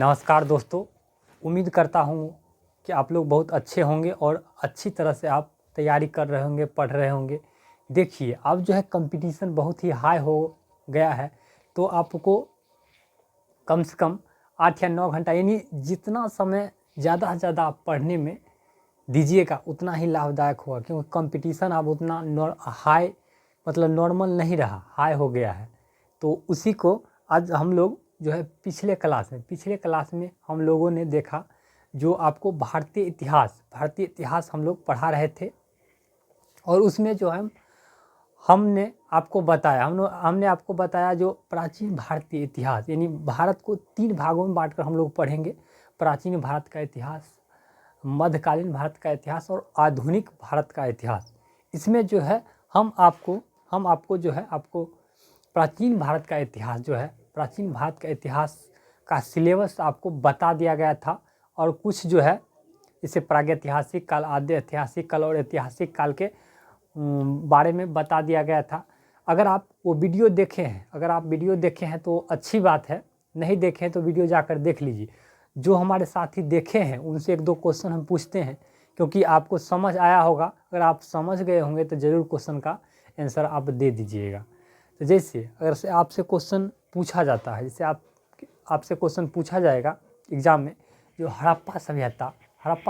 नमस्कार दोस्तों, उम्मीद करता हूँ कि आप लोग बहुत अच्छे होंगे और अच्छी तरह से आप तैयारी कर रहे होंगे, पढ़ रहे होंगे। देखिए, अब जो है कंपटीशन बहुत ही हाई हो गया है, तो आपको कम से कम 8 या 9 घंटा यानी जितना समय ज़्यादा से ज़्यादा आप पढ़ने में दीजिएगा उतना ही लाभदायक होगा, क्योंकि कंपटीशन अब उतना हाई मतलब नॉर्मल नहीं रहा, हाई हो गया है। तो उसी को आज हम लोग जो है पिछले क्लास में हम लोगों ने देखा, जो आपको भारतीय इतिहास हम लोग पढ़ा रहे थे। और उसमें जो है हमने आपको बताया जो प्राचीन भारतीय इतिहास, यानी भारत को 3 भागों में बांटकर हम लोग पढ़ेंगे। प्राचीन भारत का इतिहास, मध्यकालीन भारत का इतिहास और आधुनिक भारत का इतिहास। इसमें जो है हम आपको जो है आपको प्राचीन भारत का इतिहास का सिलेबस आपको बता दिया गया था, और कुछ जो है इसे प्रागैतिहासिक काल, आद्य ऐतिहासिक काल और ऐतिहासिक काल के बारे में बता दिया गया था। अगर आप वो वीडियो देखे हैं तो अच्छी बात है, नहीं देखे हैं तो वीडियो जाकर देख लीजिए। जो हमारे साथी देखे हैं उनसे 1-2 क्वेश्चन हम पूछते हैं, क्योंकि आपको समझ आया होगा। अगर आप समझ गए होंगे तो ज़रूर क्वेश्चन का आंसर आप दे दीजिएगा। तो जैसे अगर से आपसे क्वेश्चन पूछा जाता है, जैसे आपसे क्वेश्चन पूछा जाएगा एग्ज़ाम में, जो हड़प्पा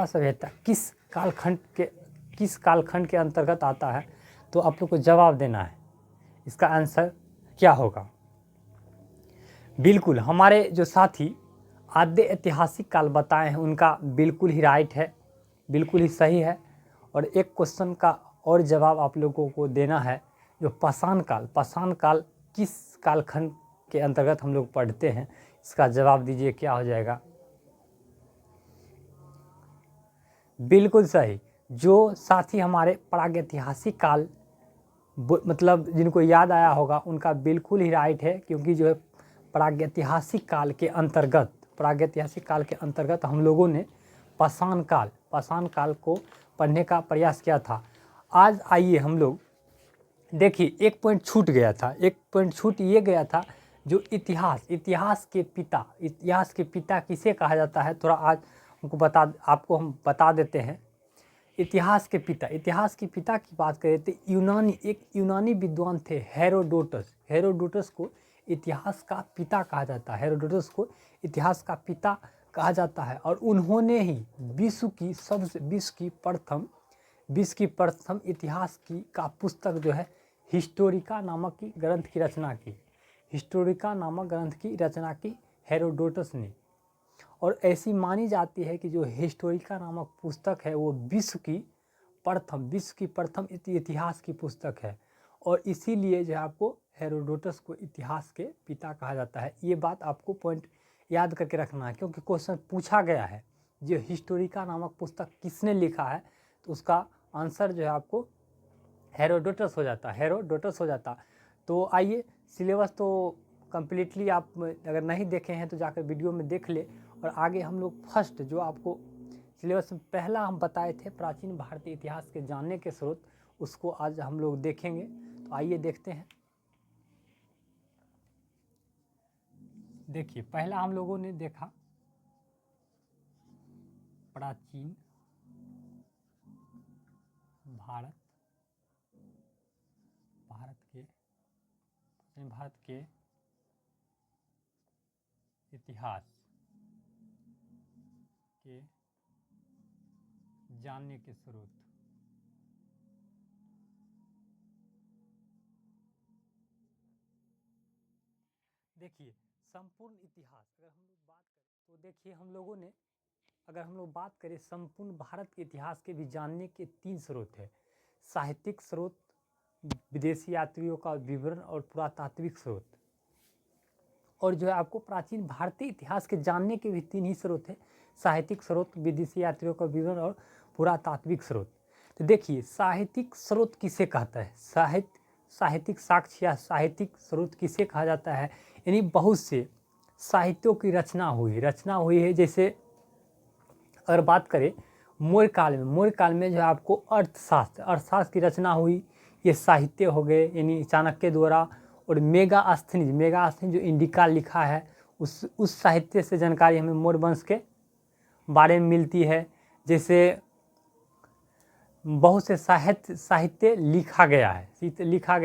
सभ्यता किस कालखंड के अंतर्गत आता है, तो आप लोग को जवाब देना है इसका आंसर क्या होगा। बिल्कुल, हमारे जो साथी आद्य ऐतिहासिक काल बताए हैं उनका बिल्कुल ही राइट है, बिल्कुल ही सही है। और एक क्वेश्चन का और जवाब आप लोगों को देना है, जो पाषाण काल किस कालखंड के अंतर्गत हम लोग पढ़ते हैं, इसका जवाब दीजिए क्या हो जाएगा। बिल्कुल सही। जो साथी हमारे प्रागैतिहासिक काल मतलब जिनको याद आया होगा उनका बिल्कुल ही राइट है, क्योंकि जो है प्रागैतिहासिक काल के अंतर्गत हम लोगों ने पाषाण काल को पढ़ने का प्रयास किया था। आज आइए हम लोग देखिए, एक पॉइंट छूट ये गया था, जो इतिहास के पिता किसे कहा जाता है, थोड़ा आज आपको हम बता देते हैं। इतिहास के पिता की बात करें तो एक यूनानी विद्वान थे हेरोडोटस को इतिहास का पिता कहा जाता है। और उन्होंने ही विश्व की प्रथम इतिहास का पुस्तक जो है हिस्टोरिका नामक ग्रंथ की रचना की हेरोडोटस ने। और ऐसी मानी जाती है कि जो हिस्टोरिका नामक पुस्तक है वो विश्व की प्रथम इतिहास की पुस्तक है, और इसीलिए जो है आपको हेरोडोटस को इतिहास के पिता कहा जाता है। ये बात आपको पॉइंट याद करके रखना है, क्योंकि क्वेश्चन पूछा गया है जो हिस्टोरिका नामक पुस्तक किसने लिखा है, तो उसका आंसर जो है आपको हेरोडोटस हो जाता। तो आइए, सिलेबस तो कम्प्लीटली आप अगर नहीं देखे हैं तो जाकर वीडियो में देख ले। और आगे हम लोग फर्स्ट जो आपको सिलेबस में पहला हम बताए थे प्राचीन भारतीय इतिहास के जानने के स्रोत, उसको आज हम लोग देखेंगे। तो आइए देखते हैं। देखिए, पहला हम लोगों ने देखा प्राचीन भारत के इतिहास के जानने के स्रोत। देखिए, संपूर्ण इतिहास अगर हम लोग बात करें तो देखिए, अगर हम लोग बात करें संपूर्ण भारत के इतिहास के भी जानने के 3 स्रोत है। साहित्यिक स्रोत, विदेशी यात्रियों का विवरण और पुरातात्विक स्रोत। और जो है आपको प्राचीन भारतीय इतिहास के जानने के भी 3 ही स्रोत है, साहित्यिक स्रोत, विदेशी यात्रियों का विवरण और पुरातात्विक स्रोत। तो देखिए, साहित्यिक स्रोत किसे कहता है, साहित्यिक साक्ष्य या साहित्यिक स्रोत किसे कहा जाता है, यानी बहुत से साहित्यों की रचना हुई है। जैसे अगर बात करें मौर्य काल में जो है आपको अर्थशास्त्र की रचना हुई, ये साहित्य हो गए, यानी चाणक्य द्वारा। और मेगास्थनीज जो इंडिका लिखा है उस साहित्य से जानकारी हमें मौर्य वंश के बारे में मिलती है। जैसे बहुत से साहित्य लिखा गया है,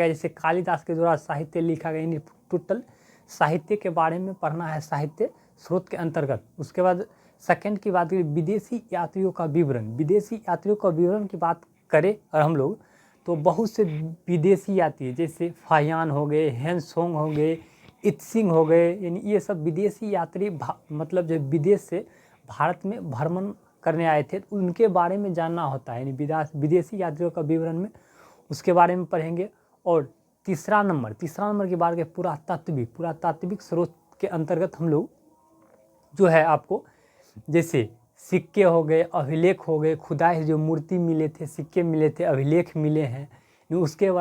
जैसे कालिदास के द्वारा साहित्य लिखा गया, यानी टोटल साहित्य के बारे में पढ़ना है साहित्य स्रोत के अंतर्गत। उसके बाद सेकंड की बात करें विदेशी यात्रियों का विवरण। विदेशी यात्रियों का विवरण की बात करें और हम लोग तो बहुत से विदेशी यात्री जैसे फाहियान हो गए, हेनसोंग हो गए, इत्सिंग हो गए, यानी ये सब विदेशी यात्री मतलब जो विदेश से भारत में भ्रमण करने आए थे, उनके बारे में जानना होता है, यानी विदेशी यात्रियों का विवरण में उसके बारे में पढ़ेंगे। और तीसरा नंबर की बात करें पुरातात्विक स्रोत के अंतर्गत हम लोग जो है आपको जैसे सिक्के हो गए, अभिलेख हो गए, खुदाई जो मूर्ति मिले थे, सिक्के मिले थे, अभिलेख मिले हैं, उसके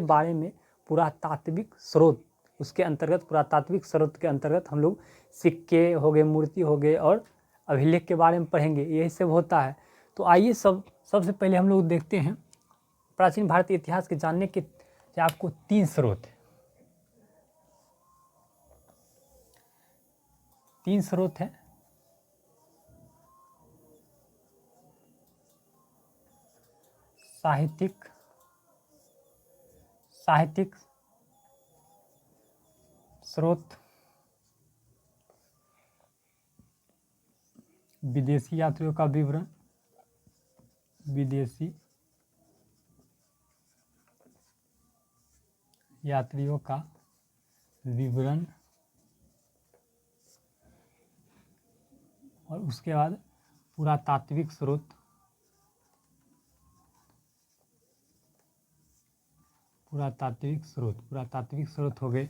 बारे में पुरातात्विक स्रोत उसके अंतर्गत पुरातात्विक स्रोत के अंतर्गत हम लोग सिक्के हो गए, मूर्ति हो गए और अभिलेख के बारे में पढ़ेंगे। यही सब होता है। तो आइए सबसे पहले हम लोग देखते हैं प्राचीन भारतीय इतिहास के जानने के आपको 3 स्रोत है। 3 स्रोत हैं। साहित्यिक स्रोत, विदेशी यात्रियों का विवरण, विदेशी यात्रियों का विवरण, और उसके बाद पुरातात्विक स्रोत, पुरातात्विक स्रोत हो गए।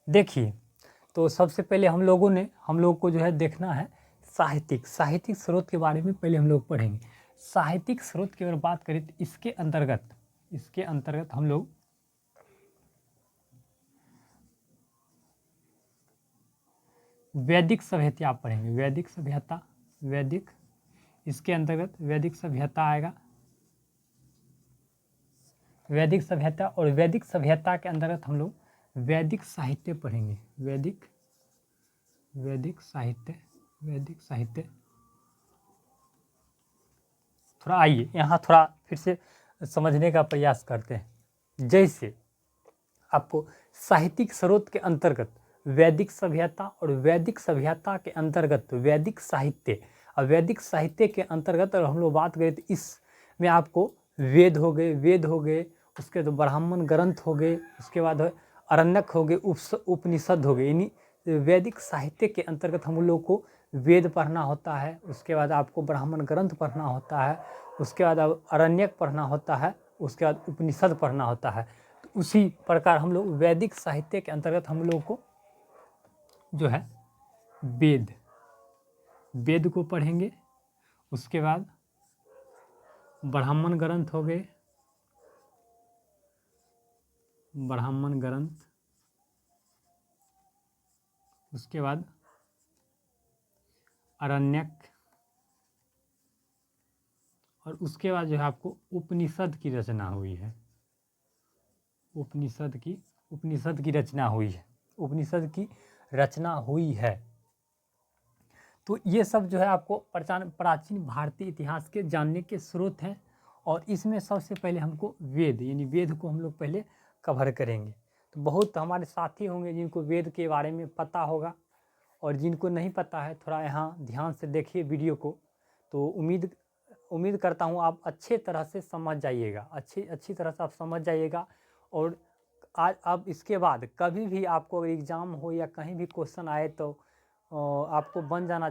देखिए, तो सबसे पहले हम लोग को जो है देखना है साहित्यिक स्रोत के बारे में पहले हम लोग पढ़ेंगे। साहित्यिक स्रोत की अगर बात करें तो इसके अंतर्गत हम लोग वैदिक सभ्यता पढ़ेंगे। इसके अंतर्गत वैदिक सभ्यता आएगा। वैदिक सभ्यता और वैदिक सभ्यता के अंतर्गत हम लोग वैदिक साहित्य पढ़ेंगे। वैदिक साहित्य थोड़ा आइए यहाँ थोड़ा फिर से समझने का प्रयास करते हैं। जैसे आपको साहित्यिक स्रोत के अंतर्गत वैदिक सभ्यता और वैदिक सभ्यता के अंतर्गत वैदिक साहित्य, और वैदिक साहित्य के अंतर्गत अगर हम लोग बात करें तो इसमें आपको वेद हो गए, उसके बाद ब्राह्मण ग्रंथ हो गए, उसके बाद अरण्यक हो गए, उपनिषद हो गए। यानी वैदिक साहित्य के अंतर्गत हम लोग को वेद पढ़ना होता है, उसके बाद आपको ब्राह्मण ग्रंथ पढ़ना होता है, उसके बाद अरण्यक पढ़ना होता है, उसके बाद उपनिषद पढ़ना होता है। तो उसी प्रकार हम लोग वैदिक साहित्य के अंतर्गत हम लोग को जो है वेद को पढ़ेंगे। उसके बाद ब्राह्मण ग्रंथ हो गए, उसके बाद अरण्यक, और उसके बाद जो है आपको उपनिषद की रचना हुई है। उपनिषद की रचना हुई है। तो ये सब जो है आपको प्राचीन भारतीय इतिहास के जानने के स्रोत हैं। और इसमें सबसे पहले हमको वेद, यानी वेद को हम लोग पहले कवर करेंगे। तो बहुत हमारे साथी होंगे जिनको वेद के बारे में पता होगा, और जिनको नहीं पता है थोड़ा यहाँ ध्यान से देखिए वीडियो को। तो उम्मीद करता हूँ आप अच्छे तरह से समझ जाइएगा, अच्छी तरह से आप समझ जाइएगा। और आज अब इसके बाद कभी भी आपको एग्ज़ाम हो या कहीं भी क्वेश्चन आए तो आपको बन जाना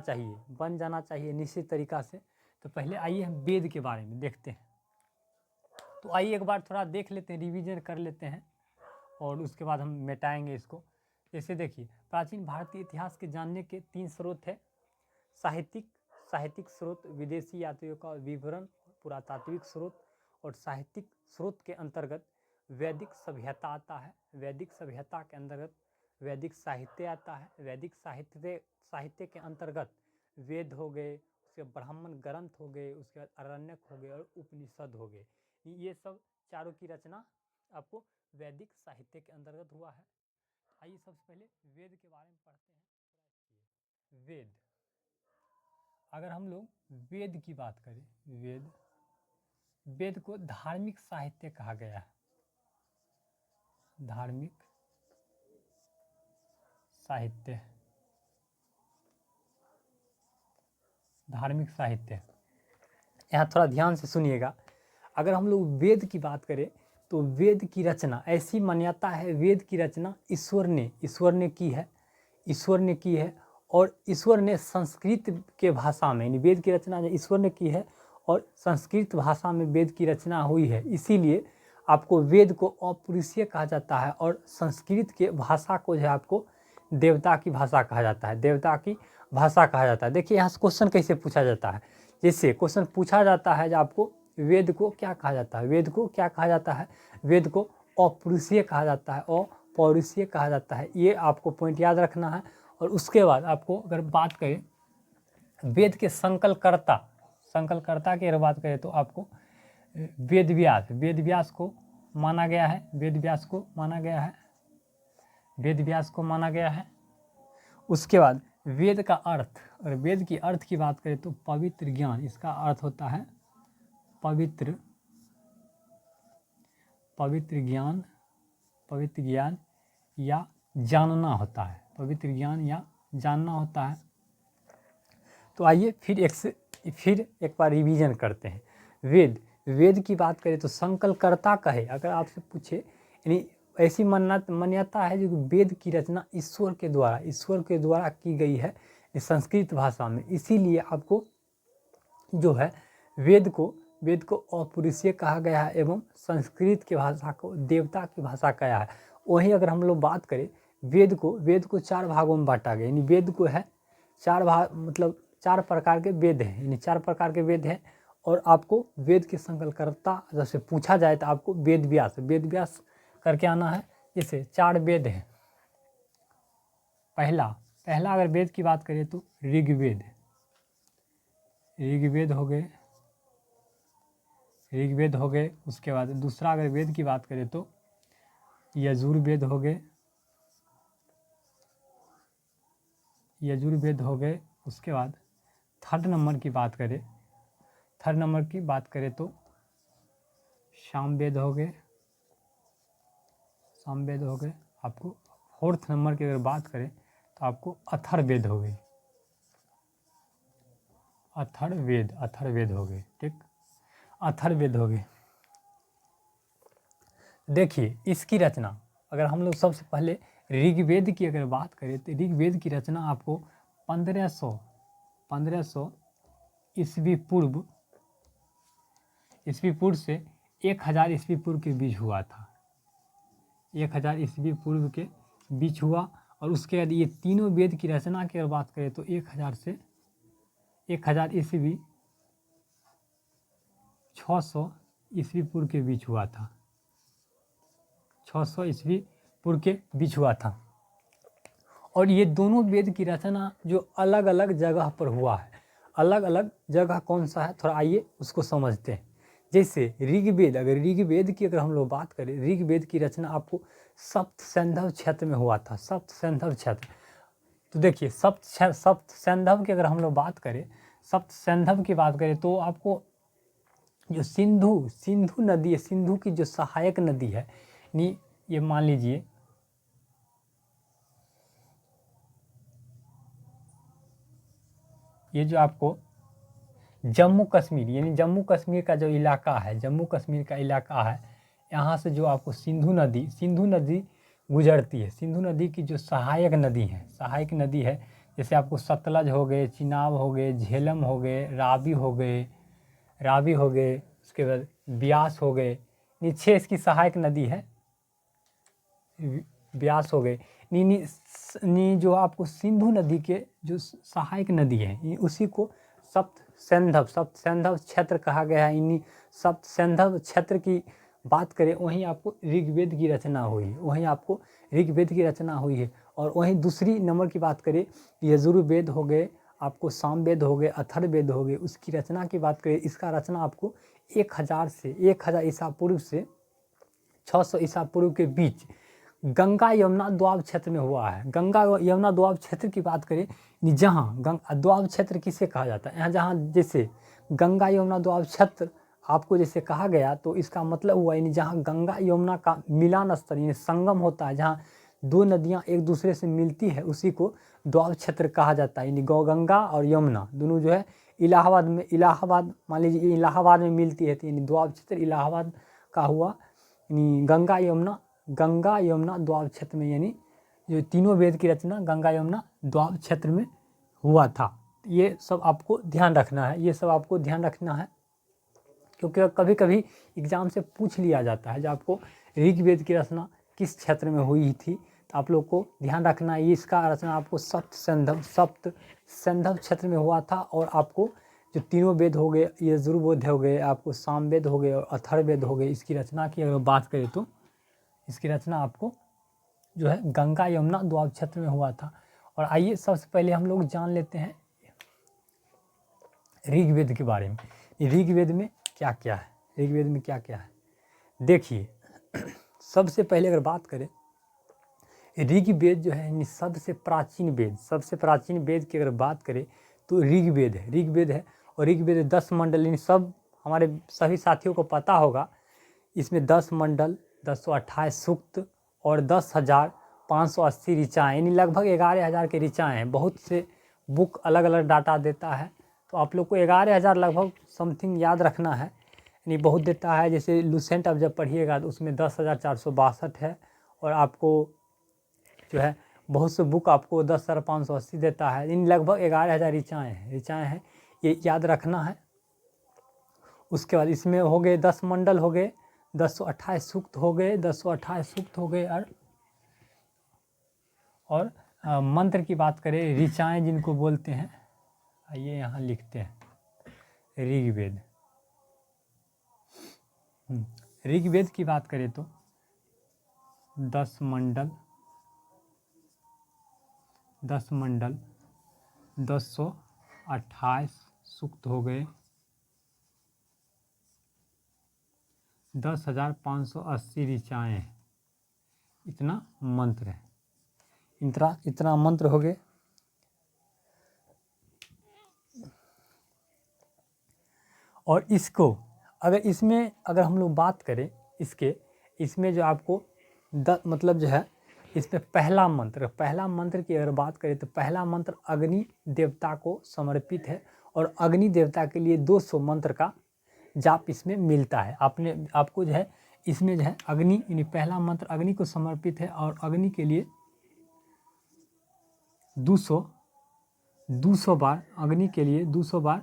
चाहिए निश्चित तरीक़ा से। तो पहले आइए हम वेद के बारे में देखते हैं। तो आइए एक बार थोड़ा देख लेते हैं, रिवीजन कर लेते हैं, और उसके बाद हम मिटाएंगे इसको। जैसे देखिए, प्राचीन भारतीय इतिहास के जानने के 3 स्रोत है। साहित्यिक स्रोत, विदेशी यात्रियों का विवरण, पुरातात्विक स्रोत। और साहित्यिक स्रोत के अंतर्गत वैदिक सभ्यता आता है। वैदिक सभ्यता के अंतर्गत वैदिक साहित्य आता है। वैदिक साहित्य के अंतर्गत वेद हो गए, उसके ब्राह्मण ग्रंथ हो गए, उसके बाद अरण्यक हो गए और उपनिषद हो गए। ये सब चारों की रचना आपको वैदिक साहित्य के अंतर्गत हुआ है। आइए सबसे पहले वेद के बारे में पढ़ते हैं। वेद, अगर हम लोग वेद की बात करें, वेद को धार्मिक साहित्य कहा गया है। धार्मिक साहित्य, धार्मिक साहित्य। यहाँ थोड़ा ध्यान से सुनिएगा। अगर हम लोग वेद की बात करें तो वेद की रचना, ऐसी मान्यता है वेद की रचना ईश्वर ने की है। ईश्वर ने की है और ईश्वर ने संस्कृत के भाषा में, यानी वेद की रचना ईश्वर ने की है और संस्कृत भाषा में वेद की रचना हुई है। इसीलिए आपको वेद को अपौरुषीय कहा जाता है और संस्कृत के भाषा को जो है आपको देवता की भाषा कहा जाता है। देवता की भाषा कहा जाता है। देखिए यहाँ से क्वेश्चन कैसे पूछा जाता है। जैसे क्वेश्चन पूछा जाता है जो आपको वेद को क्या कहा जाता है, वेद को क्या कहा जाता है, वेद को अपौरुषीय कहा जाता है, अपौरुषीय कहा जाता है। ये आपको पॉइंट याद रखना है। और उसके बाद आपको अगर बात करें वेद के संकलकर्ता की अगर बात करें तो आपको वेद व्यास को माना गया है। वेद व्यास को माना गया है। उसके बाद वेद का अर्थ, और वेद की अर्थ की बात करें तो पवित्र ज्ञान, इसका अर्थ होता है पवित्र ज्ञान या जानना होता है। पवित्र ज्ञान या जानना होता है। तो आइए फिर एक बार रिवीजन करते हैं। वेद की बात करें तो संकलकर्ता कहे, अगर आपसे पूछे, यानी ऐसी मान्यता है जो वेद की रचना ईश्वर के द्वारा की गई है संस्कृत भाषा में। इसीलिए आपको जो है वेद को अपौरुषीय कहा गया है एवं संस्कृत की भाषा को देवता की भाषा कहा है। वहीं अगर हम लोग बात करें वेद को 4 भागों में बांटा गया, यानी वेद को है 4 भाग, मतलब 4 प्रकार के वेद हैं, यानी 4 प्रकार के वेद हैं। और आपको वेद के संकलकर्ता जैसे पूछा जाए तो आपको वेद व्यास करके आना है। जैसे 4 वेद हैं। पहला अगर वेद की बात करें तो ऋग्वेद हो गए। उसके बाद दूसरा अगर वेद की बात करें तो यजुर्वेद हो गए। उसके बाद थर्ड नंबर की बात करें तो सामवेद हो गए। आपको फोर्थ नंबर की अगर बात करें तो आपको अथर्ववेद हो गई। अथर्ववेद हो गए। ठीक, अथर्ववेद हो गए। देखिए इसकी रचना, अगर हम लोग सबसे पहले ऋग्वेद की अगर बात करें तो ऋग्वेद की रचना आपको 1500 ईस्वी पूर्व से 1000 ईस्वी पूर्व के बीच हुआ था। 1000 ईस्वी पूर्व के बीच हुआ। और उसके बाद ये तीनों वेद की रचना की अगर बात करें तो 1000 ईस्वी 600 ईस्वी पूर्व के बीच हुआ था। 600 ईस्वी पूर्व के बीच हुआ था। और ये दोनों वेद की रचना जो अलग अलग जगह पर हुआ है, अलग अलग जगह कौन सा है, थोड़ा आइए उसको समझते हैं। जैसे ऋग्वेद, अगर ऋग्वेद की अगर हम लोग बात करें, ऋग्वेद की रचना आपको सप्त सैंधव क्षेत्र में हुआ था। सप्त सैंधव क्षेत्र, तो देखिए सप्त सैंधव की अगर हम लोग बात करें, सप्त सैंधव की बात करें तो आपको जो सिंधु नदी है, सिंधु की जो सहायक नदी है, ये मान लीजिए ये जो आपको जम्मू कश्मीर, यानी जम्मू कश्मीर का जो इलाका है, यहाँ से जो आपको सिंधु नदी गुजरती है। सिंधु नदी की जो सहायक नदी है, जैसे आपको सतलज हो गए, चिनाब हो गए, झेलम हो गए, रावी हो गए, उसके बाद ब्यास हो गए। ये 6 इसकी सहायक नदी है। ब्यास हो गए। जो आपको सिंधु नदी के जो सहायक नदी है, उसी को सप्त सैंधव क्षेत्र कहा गया है। इन्हीं सप्त सैंधव क्षेत्र की बात करें, वहीं आपको ऋग्वेद की रचना हुई है। और वहीं दूसरी नंबर की बात करें, यजुर्वेद हो गए, आपको सामवेद हो गए, अथर्ववेद हो गए। उसकी रचना की बात करें, इसका रचना आपको 1000 ईसा पूर्व से 600 ईसा पूर्व के बीच गंगा यमुना दोआब क्षेत्र में हुआ है। गंगा यमुना दोआब क्षेत्र की बात करें, जहाँ दोआब क्षेत्र किसे कहा जाता है, यहाँ जहाँ जैसे गंगा यमुना दोआब क्षेत्र आपको जैसे कहा गया, तो इसका मतलब हुआ यानी जहाँ गंगा यमुना का मिलान स्थल यानी संगम होता है, जहाँ दो नदियाँ एक दूसरे से मिलती है, उसी को दोआब क्षेत्र कहा जाता है। यानी गंगा और यमुना दोनों जो है इलाहाबाद मान लीजिए इलाहाबाद में मिलती है, तो यानी दोआब क्षेत्र इलाहाबाद का हुआ। यानी गंगा यमुना दोआब क्षेत्र में, यानी जो तीनों वेद की रचना गंगा यमुना दोआब क्षेत्र में हुआ था। ये सब आपको ध्यान रखना है, ये सब आपको ध्यान रखना है, क्योंकि कभी कभी एग्ज़ाम से पूछ लिया जाता है, जब आपको ऋग्वेद की रचना किस क्षेत्र में हुई थी, तो आप लोग को ध्यान रखना है। इसका रचना आपको सप्त संधव क्षेत्र में हुआ था। और आपको जो तीनों वेद हो गए, यजुर्वेद हो गए, आपको सामवेद हो गए और अथर्ववेद हो गए, इसकी रचना की अगर बात करें तो इसकी रचना आपको जो है गंगा यमुना दोआब क्षेत्र में हुआ था। और आइए सबसे पहले हम लोग जान लेते हैं ऋग्वेद के बारे में। ऋग्वेद में क्या क्या है, ऋग्वेद में क्या क्या है देखिए। सबसे पहले अगर बात करें ऋग्वेद जो है सबसे प्राचीन वेद की अगर बात करें तो ऋग्वेद है। और ऋग्वेद 10 मंडल, यानी सब हमारे सभी साथियों को पता होगा, इसमें 10 मंडल, 1028 सूक्त और 10,580 ऋचाएँ, यानी लगभग 11,000 के ऋचाएँ हैं। बहुत से बुक अलग अलग डाटा देता है, तो आप लोग को 11,000 लगभग समथिंग याद रखना है, यानी बहुत देता है। जैसे लूसेंट अब जब पढ़िएगा तो उसमें 10,462 है, और आपको जो है बहुत से बुक आपको 10,580 देता है, इन लगभग 11,000 ऋचाएँ हैं, ये याद रखना है। उसके बाद इसमें हो गए 10 मंडल हो गए, 1028 सूक्त हो गए, 1028 सूक्त हो गए। और मंत्र की बात करें, ऋचाएँ जिनको बोलते हैं, आइए यहाँ लिखते हैं ऋग्वेद की बात करें तो 10 मंडल 1028 सूक्त हो गए, 10,580 ऋचाएँ, इतना मंत्र है, इतना मंत्र हो गए। और इसको अगर हम लोग बात करें इसमें जो आपको मतलब जो है इसमें पहला मंत्र की अगर बात करें तो पहला मंत्र अग्नि देवता को समर्पित है। और अग्नि देवता के लिए 200 मंत्र का जाप इसमें मिलता है। आपको जो है इसमें जो है अग्नि, यानी पहला मंत्र अग्नि को समर्पित है, और अग्नि के लिए 200 बार, अग्नि के लिए 200 बार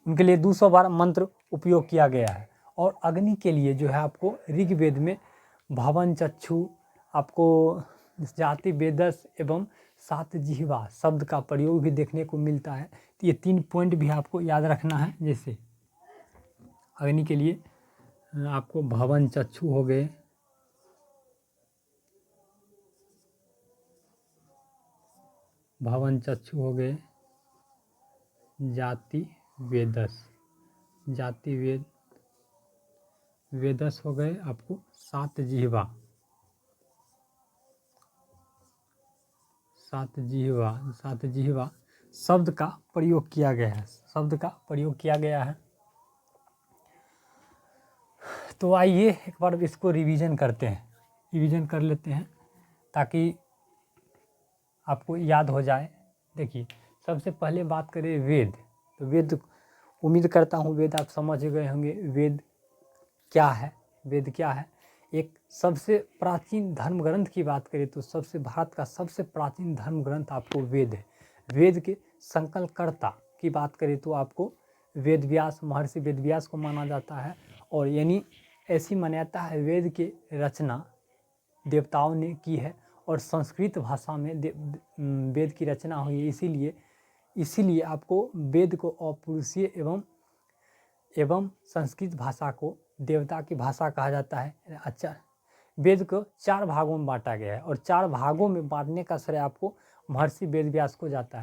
उनके लिए 200 बार मंत्र उपयोग किया गया है। और अग्नि के लिए जो है आपको ऋग्वेद में भवन चक्षु, आपको जाति वेदस एवं सात जिह्वा शब्द का प्रयोग भी देखने को मिलता है। तो ये 3 पॉइंट भी आपको याद रखना है। जैसे अग्नि के लिए आपको भवन चक्षु हो गए, जाति वेदस हो गए, आपको सात जिह्वा शब्द का प्रयोग किया गया है। तो आइए एक बार इसको रिवीजन कर लेते हैं ताकि आपको याद हो जाए। देखिए सबसे पहले बात करें वेद, तो वेद उम्मीद करता हूँ वेद आप समझ गए होंगे। वेद क्या है? एक सबसे प्राचीन धर्म ग्रंथ की बात करें तो भारत का सबसे प्राचीन धर्म ग्रंथ आपको वेद है। वेद के संकलनकर्ता की बात करें तो आपको महर्षि वेद व्यास को माना जाता है। और यानी ऐसी मान्यता है वेद की रचना देवताओं ने की है, और संस्कृत भाषा में वेद की रचना हुई है। इसीलिए आपको वेद को अपरुषीय एवं संस्कृत भाषा को देवता की भाषा कहा जाता है। अच्छा, वेद को 4 भागों में बांटा गया है, और 4 भागों में बांटने का श्रेय आपको महर्षि वेद व्यास को जाता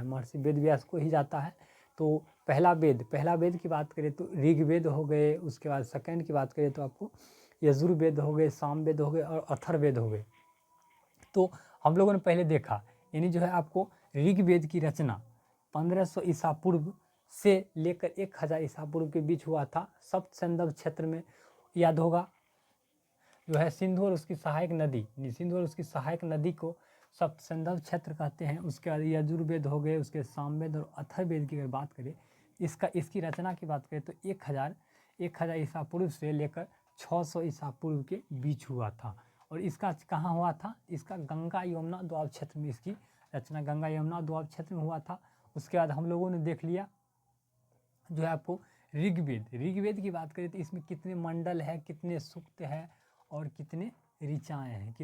है, तो पहला वेद की बात करें तो ऋग्वेद हो गए, उसके बाद सेकंड की बात करें तो आपको यजुर्वेद हो गए, सामवेद हो गए और अथर्ववेद हो गए। तो हम लोगों ने पहले देखा, यानी जो है आपको ऋग्वेद की रचना 1500 ईसा पूर्व से लेकर 1000 ईसा पूर्व के बीच हुआ था। सप्तसंदव क्षेत्र में, याद होगा, जो है सिंधु और उसकी सहायक नदी को सप्तसंदव क्षेत्र कहते हैं। उसके बाद यजुर्वेद हो गए, उसके सामवेद और अथर्ववेद की अगर बात करें, इसकी रचना की बात करें तो 1000 ईसा पूर्व से लेकर 600 ईसा पूर्व के बीच हुआ था। और इसका कहाँ हुआ था? इसका गंगा यमुना दोआब क्षेत्र में इसकी रचना गंगा यमुना दोआब क्षेत्र में हुआ था। उसके बाद हम लोगों ने देख लिया जो है आपको ऋग्वेद की बात करें तो इसमें कितने मंडल है, कितने सूक्त है और कितने ऋचाएँ हैं,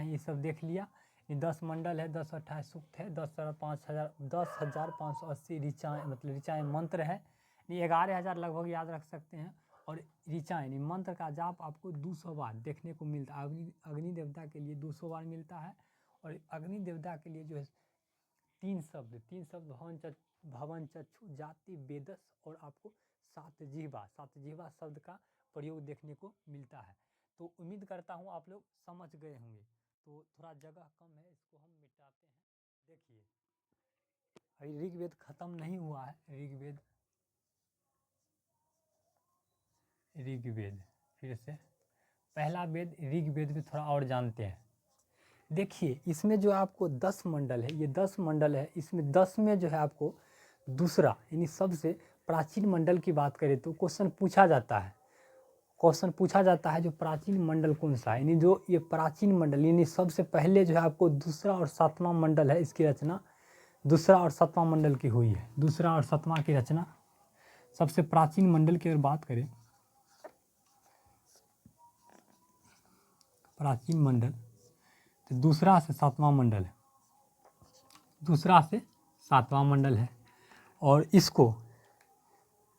ये सब देख लिया। ये 10 मंडल है, 10 28 सूक्त है, 10,580 ऋचाएँ, मतलब ऋचाएँ मंत्र है, ये 11,000 लगभग याद रख सकते हैं। और ऋचाएँ मंत्र का जाप आपको 200 बार देखने को मिलता है। अग्नि देवता के लिए 200 बार मिलता है। और अग्नि देवता के लिए जो है 3 शब्द भवन, चक्षु, जाति, वेदस और आपको सात जिह्वा शब्द का प्रयोग देखने को मिलता है। तो उम्मीद करता हूँ आप लोग समझ गए होंगे। तो थोड़ा जगह कम है, इसको हम मिटाते हैं। देखिए, अभी ऋग्वेद खत्म नहीं हुआ है। ऋग्वेद फिर से पहला वेद ऋग्वेद में थोड़ा और जानते हैं। देखिए, इसमें जो आपको 10 मंडल है, ये 10 मंडल है, इसमें 10 में जो है आपको दूसरा यानी सबसे प्राचीन मंडल की बात करें तो क्वेश्चन पूछा जाता है जो प्राचीन मंडल कौन सा है, यानी जो ये प्राचीन मंडल यानी सबसे पहले जो है आपको दूसरा और सातवां मंडल है, इसकी रचना दूसरा और सातवां मंडल की हुई है। दूसरा और सातवां की रचना सबसे प्राचीन मंडल की अगर बात करें, प्राचीन मंडल तो दूसरा से सातवां मंडल है। और इसको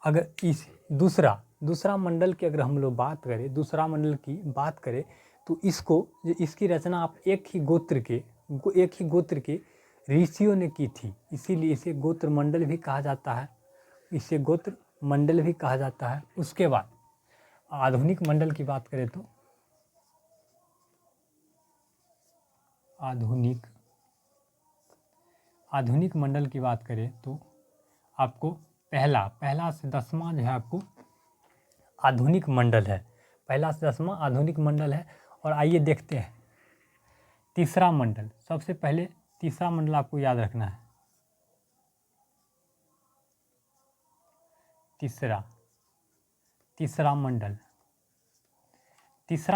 अगर इस दूसरा मंडल की अगर हम लोग बात करें तो इसकी रचना आप एक ही गोत्र के ऋषियों ने की थी, इसीलिए इसे गोत्र मंडल भी कहा जाता है। उसके बाद आधुनिक मंडल की बात करें तो आधुनिक मंडल की बात करें तो आपको पहला से 10वां जो है आपको आधुनिक मंडल है। पहला से 10वां आधुनिक मंडल है। और आइए देखते हैं तीसरा मंडल। सबसे पहले तीसरा मंडल आपको याद रखना है। तीसरा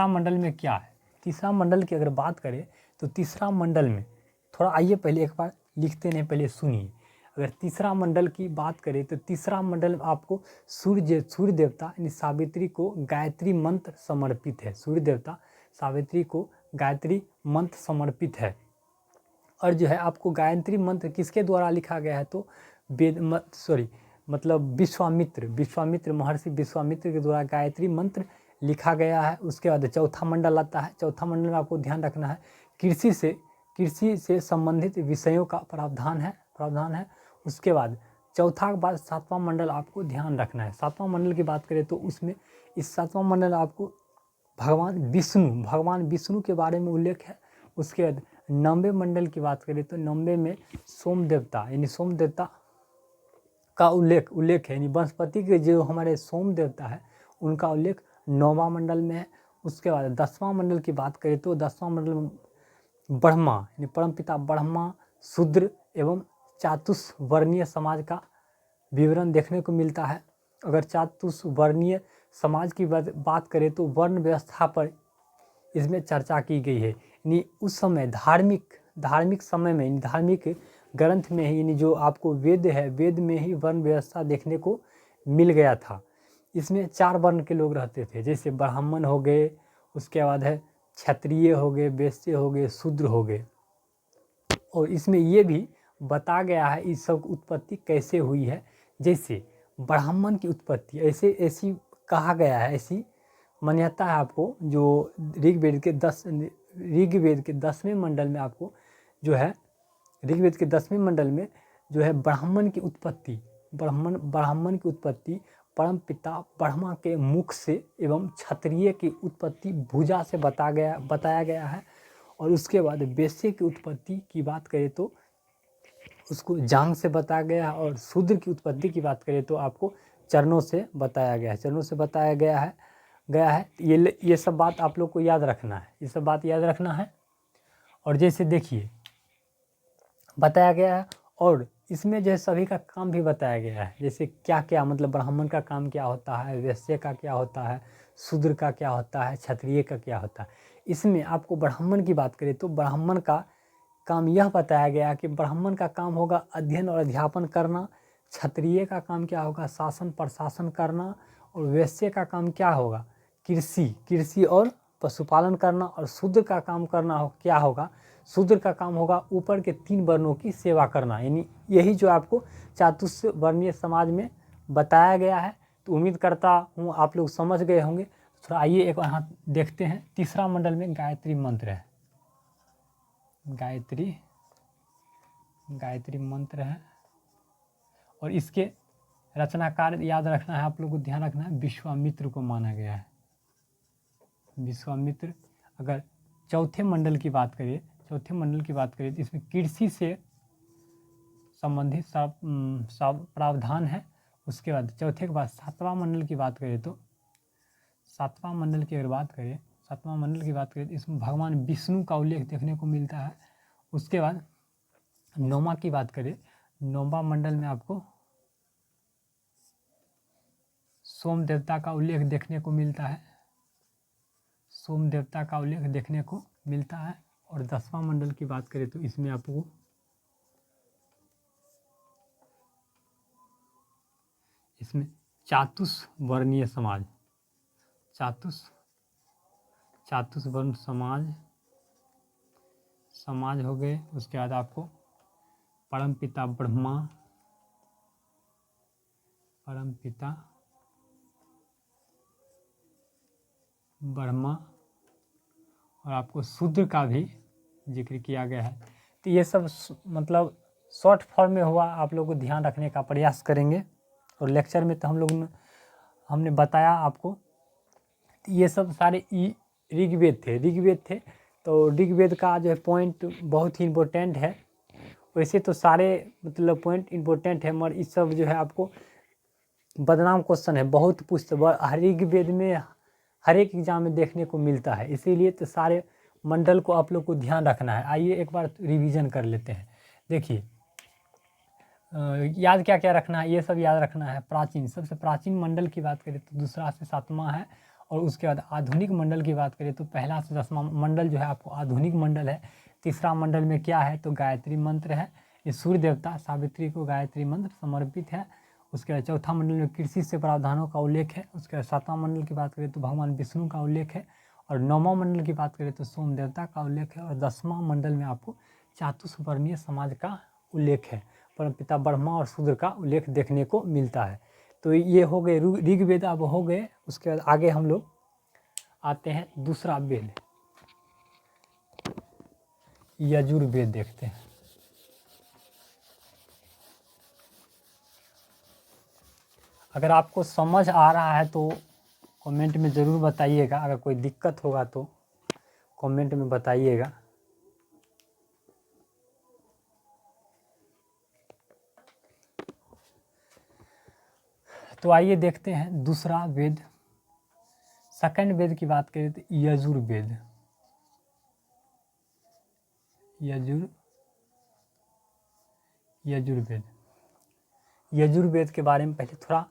मंडल में क्या है? तीसरा मंडल की अगर बात करें तो तीसरा मंडल में थोड़ा आइए पहले एक बार लिखते नहीं, पहले सुनिए। अगर तीसरा मंडल की बात करें तो तीसरा मंडल आपको सूर्य देवता यानी सावित्री को गायत्री मंत्र समर्पित है। सूर्य देवता सावित्री को गायत्री मंत्र समर्पित है। और जो है आपको गायत्री मंत्र किसके द्वारा लिखा गया है तो विश्वामित्र महर्षि विश्वामित्र के द्वारा गायत्री मंत्र लिखा गया है। उसके बाद चौथा मंडल आता है। चौथा मंडल में आपको ध्यान रखना है कृषि से संबंधित विषयों का प्रावधान है। उसके बाद चौथा के बाद सातवां मंडल आपको ध्यान रखना है। सातवां मंडल की बात करें तो उसमें इस सातवां मंडल आपको भगवान विष्णु के बारे में उल्लेख है। उसके बाद 90वें मंडल की बात करें तो 90वें में सोम देवता का उल्लेख है, यानी वनस्पति के जो हमारे सोम देवता है उनका उल्लेख 9वां मंडल में है। उसके बाद 10वां मंडल की बात करें तो 10वां मंडल में ब्रह्मा यानी परमपिता ब्रह्मा शूद्र एवं चातुर्वर्णीय समाज का विवरण देखने को मिलता है। अगर चातुर्वर्णीय समाज की बात करें तो वर्ण व्यवस्था पर इसमें चर्चा की गई है। यानी उस समय धार्मिक समय में धार्मिक ग्रंथ में ही यानी जो आपको वेद है, वेद में ही वर्ण व्यवस्था देखने को मिल गया था। इसमें 4 वर्ण के लोग रहते थे, जैसे ब्राह्मण हो गए, उसके बाद है क्षत्रिय हो गए, वैश्य हो गए, शूद्र हो गए। और इसमें ये भी बता गया है इस सब उत्पत्ति कैसे हुई है। जैसे ब्राह्मण की उत्पत्ति ऐसी कहा गया है, ऐसी मान्यता है आपको, जो ऋग्वेद के 10वें मंडल में आपको जो है ऋग्वेद के 10वें मंडल में जो है ब्राह्मण की उत्पत्ति ब्राह्मण की उत्पत्ति परम पिता ब्रह्मा के मुख से एवं क्षत्रिय की उत्पत्ति भुजा से बताया गया है। और उसके बाद वैश्य की उत्पत्ति की बात करें तो उसको जांग से बताया गया है। और शूद्र की उत्पत्ति की बात करें तो आपको चरणों से बताया गया है। ये सब बात आप लोग को याद रखना है, ये सब बात याद रखना है। और जैसे देखिए बताया गया है, और इसमें जो है सभी का काम भी बताया गया है, जैसे क्या क्या मतलब ब्राह्मण का काम क्या होता है, वैश्य का क्या होता है, शूद्र का क्या होता है, क्षत्रिय का क्या होता है। इसमें आपको ब्राह्मण की बात करें तो ब्राह्मण का काम यह बताया गया कि ब्राह्मण का काम होगा अध्ययन और अध्यापन करना, क्षत्रिय का काम क्या होगा शासन प्रशासन करना, और वैश्य का काम क्या होगा कृषि और पशुपालन करना, और शूद्र का काम क्या होगा शूद्र का काम होगा ऊपर के 3 वर्णों की सेवा करना। यानी यही जो आपको चातुर्य वर्णीय समाज में बताया गया है। तो उम्मीद करता हूँ आप लोग समझ गए होंगे। थोड़ा आइए एक यहाँ देखते हैं, तीसरा मंडल में गायत्री मंत्र है, गायत्री मंत्र है। और इसके रचनाकार याद रखना है, आप लोग को ध्यान रखना है, विश्वामित्र को माना गया है। विश्वामित्र। अगर चौथे मंडल की बात करें तो इसमें कृषि से संबंधित सब प्रावधान है। उसके बाद चौथे के बाद सातवां मंडल की बात करें तो इसमें भगवान विष्णु का उल्लेख देखने को मिलता है। उसके बाद नौमा की बात करें, नौमा मंडल में आपको सोम देवता का उल्लेख देखने को मिलता है। और 10वां मंडल की बात करें तो इसमें आपको चातुर्वर्णीय समाज हो गए। उसके बाद आपको परमपिता ब्रह्मा और आपको शूद्र का भी जिक्र किया गया है। तो ये सब मतलब शॉर्ट फॉर्म में हुआ, आप लोगों को ध्यान रखने का प्रयास करेंगे। और लेक्चर में तो हमने बताया आपको, ये सब सारे ऋग्वेद थे। तो ऋग्वेद का जो है पॉइंट बहुत ही इम्पोर्टेंट है। वैसे तो सारे मतलब पॉइंट इम्पोर्टेंट है, मगर इस सब जो है आपको बदनाम क्वेश्चन है, बहुत ऋग्वेद में हर एक एग्जाम में देखने को मिलता है। इसीलिए तो सारे मंडल को आप लोग को ध्यान रखना है। आइए एक बार रिवीजन कर लेते हैं। देखिए याद क्या क्या रखना है, ये सब याद रखना है। सबसे प्राचीन मंडल की बात करें तो दूसरा से 7वां है। और उसके बाद आधुनिक मंडल की बात करें तो पहला से 10वां मंडल जो है आपको आधुनिक मंडल है। तीसरा मंडल में क्या है तो गायत्री मंत्र है, ये सूर्य देवता सावित्री को गायत्री मंत्र समर्पित है। उसके बाद चौथा मंडल में कृषि से प्रावधानों का उल्लेख है। उसके बाद 7वां मंडल की बात करें तो भगवान विष्णु का उल्लेख है। और 9वां मंडल की बात करें तो सोम देवता का उल्लेख है। और 10वां मंडल में आपको चातुर्वर्णीय समाज का उल्लेख है, परमपिता ब्रह्मा और शूद्र का उल्लेख देखने को मिलता है। तो ये हो गए ऋग्वेद अब हो गए। उसके बाद आगे हम लोग आते हैं दूसरा वेद, यजुर्वेद देखते हैं। अगर आपको समझ आ रहा है तो कमेंट में ज़रूर बताइएगा, अगर कोई दिक्कत होगा तो कमेंट में बताइएगा। तो आइए देखते हैं दूसरा वेद, सेकंड वेद की बात करें तो यजुर्वेद। यजुर्वेद के बारे में पहले थोड़ा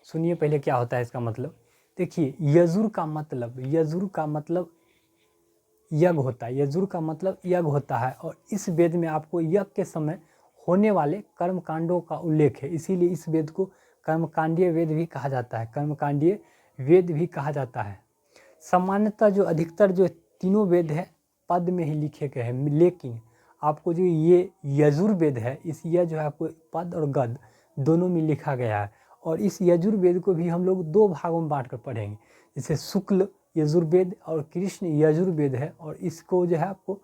सुनिए पहले क्या होता है इसका मतलब। देखिए यजुर का मतलब यज्ञ होता है। यजुर का मतलब यज्ञ होता है। और इस वेद में आपको यज्ञ के समय होने वाले कर्मकांडों का उल्लेख है, इसीलिए इस वेद को कर्मकांडीय वेद भी कहा जाता है। सामान्यतः जो अधिकतर जो तीनों वेद है पद में ही लिखे गए हैं, लेकिन आपको जो ये यजुर्वेद है, इस जो है आपको पद और गद दोनों में लिखा गया है। और इस यजुर्वेद को भी हम लोग 2 भागों में बांट कर पढ़ेंगे, जैसे शुक्ल यजुर्वेद और कृष्ण यजुर्वेद है। और इसको जो है आपको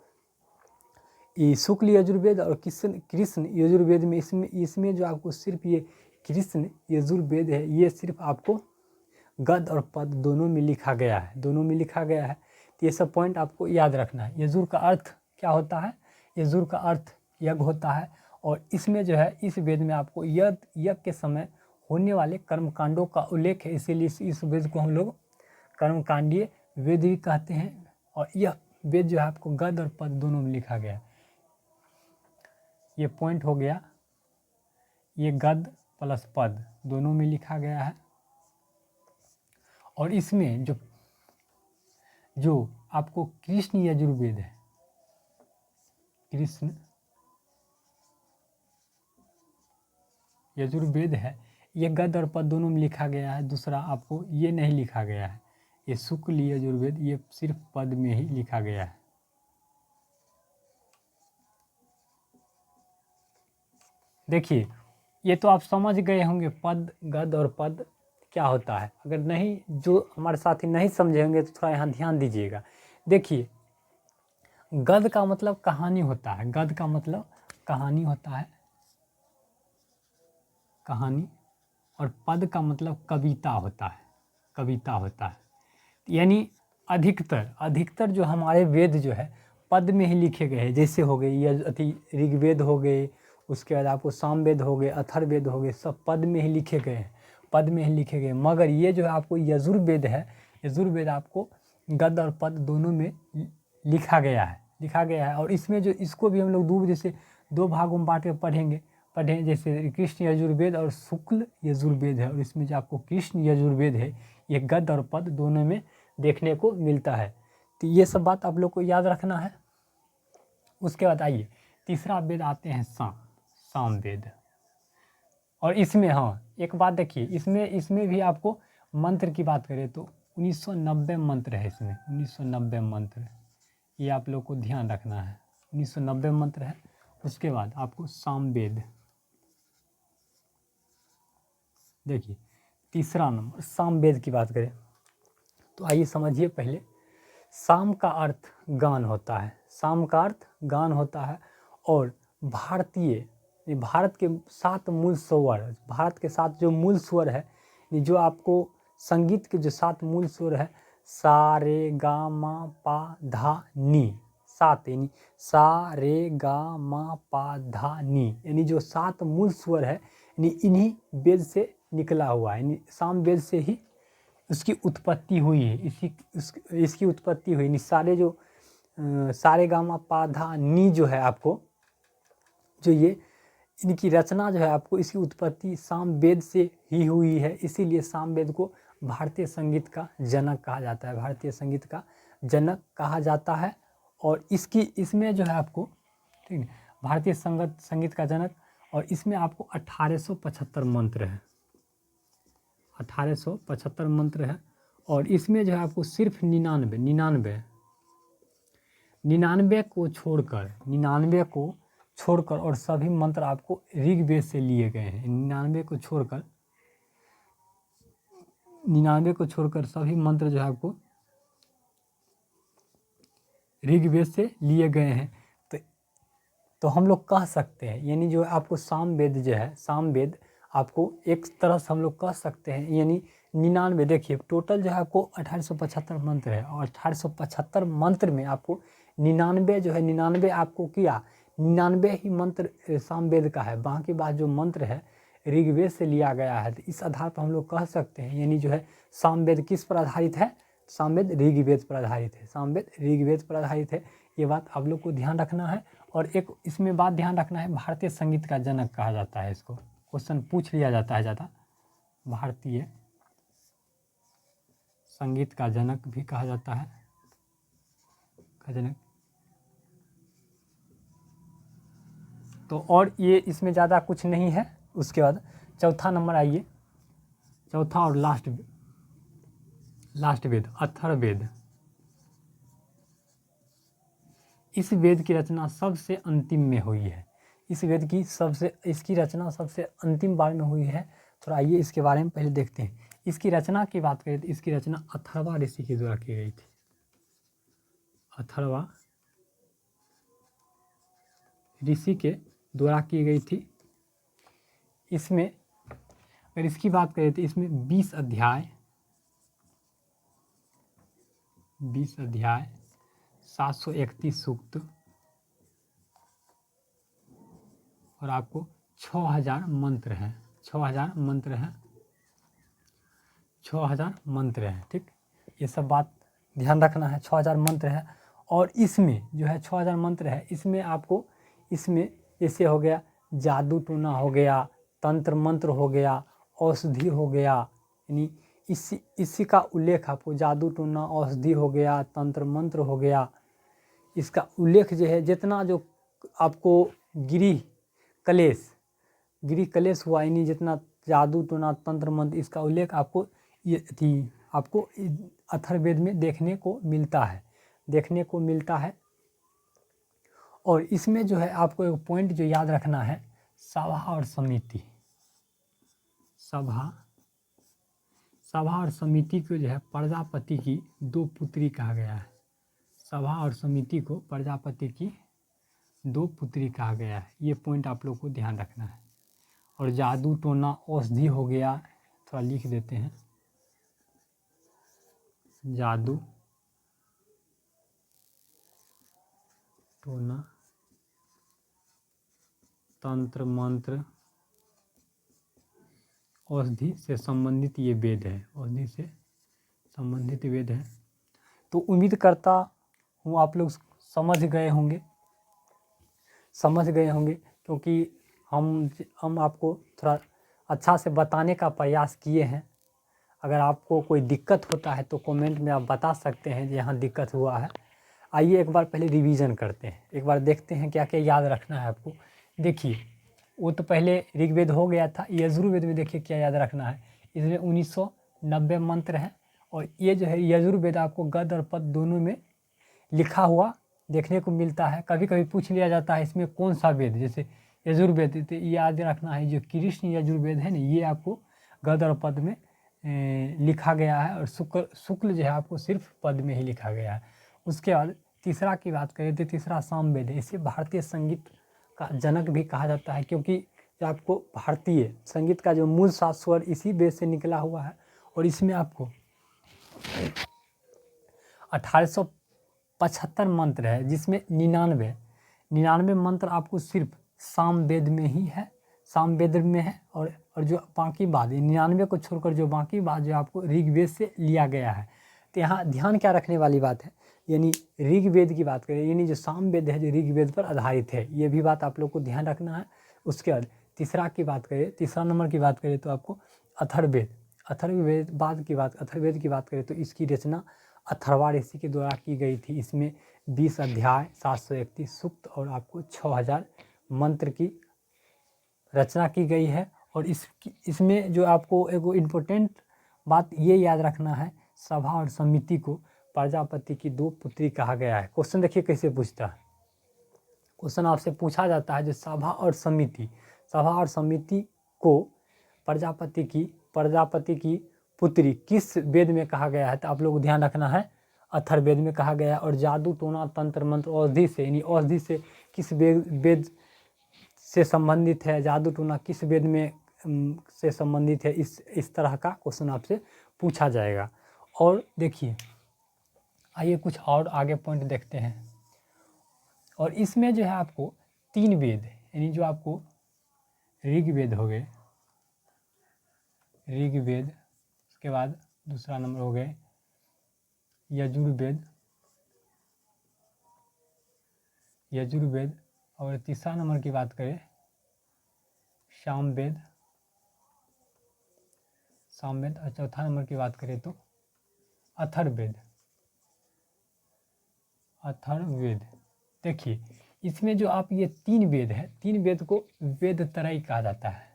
ये शुक्ल यजुर्वेद और कृष्ण यजुर्वेद में इसमें जो आपको सिर्फ ये कृष्ण यजुर्वेद है, ये सिर्फ आपको गद और पद दोनों में लिखा गया है, दोनों में लिखा गया है। तो ये सब पॉइंट आपको याद रखना है। यजुर का अर्थ क्या होता है? यजुर का अर्थ यज्ञ होता है, और इसमें जो है इस वेद में आपको यज्ञ के समय होने वाले कर्मकांडों का उल्लेख है, इसीलिए इस वेद को हम लोग कर्मकांडीय वेद भी कहते हैं। और यह वेद जो है आपको गद और पद दोनों में लिखा गया है। ये पॉइंट हो गया, ये गद प्लस पद दोनों में लिखा गया है। और इसमें जो आपको कृष्ण यजुर्वेद है, कृष्ण यजुर्वेद है, ये गद और पद दोनों में लिखा गया है। दूसरा आपको ये नहीं लिखा गया है, ये शुक्ल यजुर्वेद, ये सिर्फ पद में ही लिखा गया है। देखिए, ये तो आप समझ गए होंगे पद, गद और पद क्या होता है। अगर नहीं, जो हमारे साथी नहीं समझे होंगे तो थोड़ा यहाँ ध्यान दीजिएगा। देखिए, गद का मतलब कहानी होता है, गद का मतलब कहानी होता है, कहानी। और पद का मतलब कविता होता है, कविता होता है। यानी अधिकतर जो हमारे वेद जो है पद में ही लिखे गए हैं। जैसे हो गए ऋग्वेद हो गए, उसके बाद आपको सामवेद हो गए, अथर्ववेद हो गए, सब पद में ही लिखे गए हैं, पद में ही लिखे गए। मगर ये जो है आपको यजुर्वेद है, यजुर्वेद आपको गद और पद दोनों में लिखा गया है। और इसमें जो इसको भी हम लोग जैसे दो भागों में बांट के पढ़ें, जैसे कृष्ण यजुर्वेद और शुक्ल यजुर्वेद है। और इसमें जो आपको कृष्ण यजुर्वेद है, ये गद और पद दोनों में देखने को मिलता है। तो ये सब बात आप लोग को याद रखना है। उसके बाद आइए तीसरा वेद आते हैं सामवेद। और इसमें एक बात देखिए, इसमें भी आपको मंत्र की बात करें तो 1990 मंत्र है इसमें, 1990 मंत्र, ये आप लोग को ध्यान रखना है। 1990 मंत्र है। उसके बाद आपको सामवेद, देखिए तीसरा नंबर सामवेद की बात करें तो आइए समझिए। पहले साम का अर्थ गान होता है, साम का अर्थ गान होता है। और भारत के 7 मूल स्वर, भारत के 7 जो मूल स्वर है, जो आपको संगीत के जो 7 मूल स्वर है, सा रे गा मा पा धा नी, 7, यानी सा रे गा मा पा धा नी, यानी जो 7 मूल स्वर है, यानी इन्हीं वेद से निकला हुआ है। यानी साम वेद से ही उसकी उत्पत्ति हुई है, इसकी उत्पत्ति हुई। यानी सारे जो सारे गामा पा धा नी जो है आपको, जो ये इनकी रचना जो है आपको, इसकी उत्पत्ति साम वेद से ही हुई है। इसीलिए साम वेद को भारतीय संगीत का जनक कहा जाता है, भारतीय संगीत का जनक कहा जाता है। और इसमें जो है आपको, ठीक है, भारतीय संगीत का जनक। और इसमें आपको 1875 मंत्र है, 1875 मंत्र है। और इसमें जो है आपको सिर्फ 99 को छोड़कर और सभी मंत्र आपको ऋग्वेद से लिए गए हैं। 99 को छोड़कर सभी मंत्र जो है आपको ऋग्वेद से लिए गए हैं। तो हम लोग कह सकते हैं, यानी जो आपको सामवेद जो है, सामवेद आपको एक तरह से हम लोग कह सकते हैं, यानी 99, देखिए टोटल जो है आपको 1875 मंत्र है। और 1875 मंत्र में आपको 99 जो है, 99 आपको किया, 99 ही मंत्र सामवेद का है। बाकी बात जो मंत्र है ऋग्वेद से लिया गया है। तो इस आधार पर हम लोग कह सकते हैं, यानी जो है सामवेद किस पर आधारित है? सामवेद ऋग्वेद पर आधारित है, सामवेद ऋग्वेद पर आधारित है। ये बात आप लोग को ध्यान रखना है। और एक इसमें बात ध्यान रखना है, भारतीय संगीत का जनक कहा जाता है इसको, क्वेश्चन पूछ लिया जाता है ज़्यादा। भारतीय संगीत का जनक भी कहा जाता है, जनक। तो और ये इसमें ज़्यादा कुछ नहीं है। उसके बाद चौथा नंबर आइए, चौथा और लास्ट वेद अथर्ववेद। इस वेद की रचना सबसे अंतिम में हुई है। इसकी रचना सबसे अंतिम बार में हुई है। थोड़ा आइए इसके बारे में पहले देखते हैं। इसकी रचना की बात करें तो इसकी रचना अथर्वा ऋषि के द्वारा की गई थी। अथर्वा ऋषि के द्वारा की गई थी। इसमें अगर इसकी बात करें तो इसमें 20 अध्याय 731 सूक्त और आपको 6000 मंत्र हैं। 6000 मंत्र हैं। 6000 मंत्र हैं। ठीक, ये सब बात ध्यान रखना है। 6000 मंत्र है और इसमें जो है 6000 मंत्र है, इसमें आपको इसमें जैसे हो गया जादू टोना हो गया, तंत्र मंत्र हो गया, औषधि हो गया, यानी इसी का उल्लेख आपको जादू टोना औषधि हो गया, तंत्र मंत्र हो गया, इसका उल्लेख जो है जितना जो आपको गिरी कलेश हुआ, यानी जितना जादू टोना तंत्र मंत्र इसका उल्लेख आपको आपको अथर्ववेद में देखने को मिलता है। और इसमें जो है आपको एक पॉइंट जो याद रखना है, सभा और समिति। सभा और समिति को जो है प्रजापति की 2 पुत्री कहा गया है। सभा और समिति को प्रजापति की 2 पुत्री कहा गया है। ये पॉइंट आप लोग को ध्यान रखना है। और जादू टोना औषधि हो गया, थोड़ा लिख देते हैं, जादू टोना तंत्र मंत्र औषधि से संबंधित ये वेद है। औषधि से संबंधित वेद है। तो उम्मीद करता हूँ आप लोग समझ गए होंगे क्योंकि हम आपको थोड़ा अच्छा से बताने का प्रयास किए हैं। अगर आपको कोई दिक्कत होता है तो कमेंट में आप बता सकते हैं कि यहाँ दिक्कत हुआ है। आइए एक बार पहले रिवीजन करते हैं, एक बार देखते हैं क्या क्या याद रखना है आपको। देखिए, वो तो पहले ऋग्वेद हो गया था। यजुर्वेद में देखिए क्या याद रखना है। इसमें 1990 मंत्र हैं और ये जो है यजुर्वेद आपको गद और पद दोनों में लिखा हुआ देखने को मिलता है। कभी कभी पूछ लिया जाता है इसमें कौन सा वेद, जैसे यजुर्वेद, तो ये याद रखना है जो कृष्ण यजुर्वेद है ना, ये आपको गद और पद में लिखा गया है और शुक्ल जो है आपको सिर्फ पद में ही लिखा गया है। उसके बाद तीसरा की बात करें तो तीसरा सामवेद है। इसे भारतीय संगीत का जनक भी कहा जाता है क्योंकि जो आपको भारतीय संगीत का जो मूल 7 स्वर इसी वेद से निकला हुआ है। और इसमें आपको 1875 मंत्र है, जिसमें 99 मंत्र आपको सिर्फ सामवेद में ही है, सामवेद में है। और जो बाकी बात 99 को छोड़कर जो बाकी बात जो आपको ऋग्वेद से लिया गया है। तो यहाँ ध्यान क्या रखने वाली बात है, यानी ऋग्वेद की बात करें, यानी जो सामवेद है जो ऋग्वेद पर आधारित है, ये भी बात आप लोग को ध्यान रखना है। उसके बाद तीसरा नंबर की बात करें तो आपको अथर्ववेद की बात करें तो इसकी रचना अथर्वा ऋषि के द्वारा की गई थी। इसमें 20 अध्याय 731 सूक्त और आपको 6000 मंत्र की रचना की गई है। और इसमें जो आपको एक इम्पोर्टेंट बात ये याद रखना है, सभा और समिति को प्रजापति की 2 पुत्री कहा गया है। क्वेश्चन देखिए कैसे पूछता है। क्वेश्चन आपसे पूछा जाता है जो सभा और समिति को प्रजापति की पुत्री किस वेद में कहा गया है, तो आप लोग को ध्यान रखना है अथर्ववेद में कहा गया है। और जादू टोना तंत्र मंत्र औषधि से, यानी औषधि से किस वेद से संबंधित है, जादू टोना किस वेद में से संबंधित है, इस तरह का क्वेश्चन आपसे पूछा जाएगा। और देखिए, आइए कुछ और आगे पॉइंट देखते हैं। और इसमें जो है आपको 3 वेद, यानी जो आपको ऋग्वेद हो गए, उसके बाद दूसरा नंबर हो गए यजुर्वेद, और तीसरा नंबर की बात करें सामवेद, और चौथा नंबर की बात करें तो अथर्ववेद। देखिए, इसमें जो आप ये 3 वेद है, 3 वेद को वेद त्रय कहा जाता है।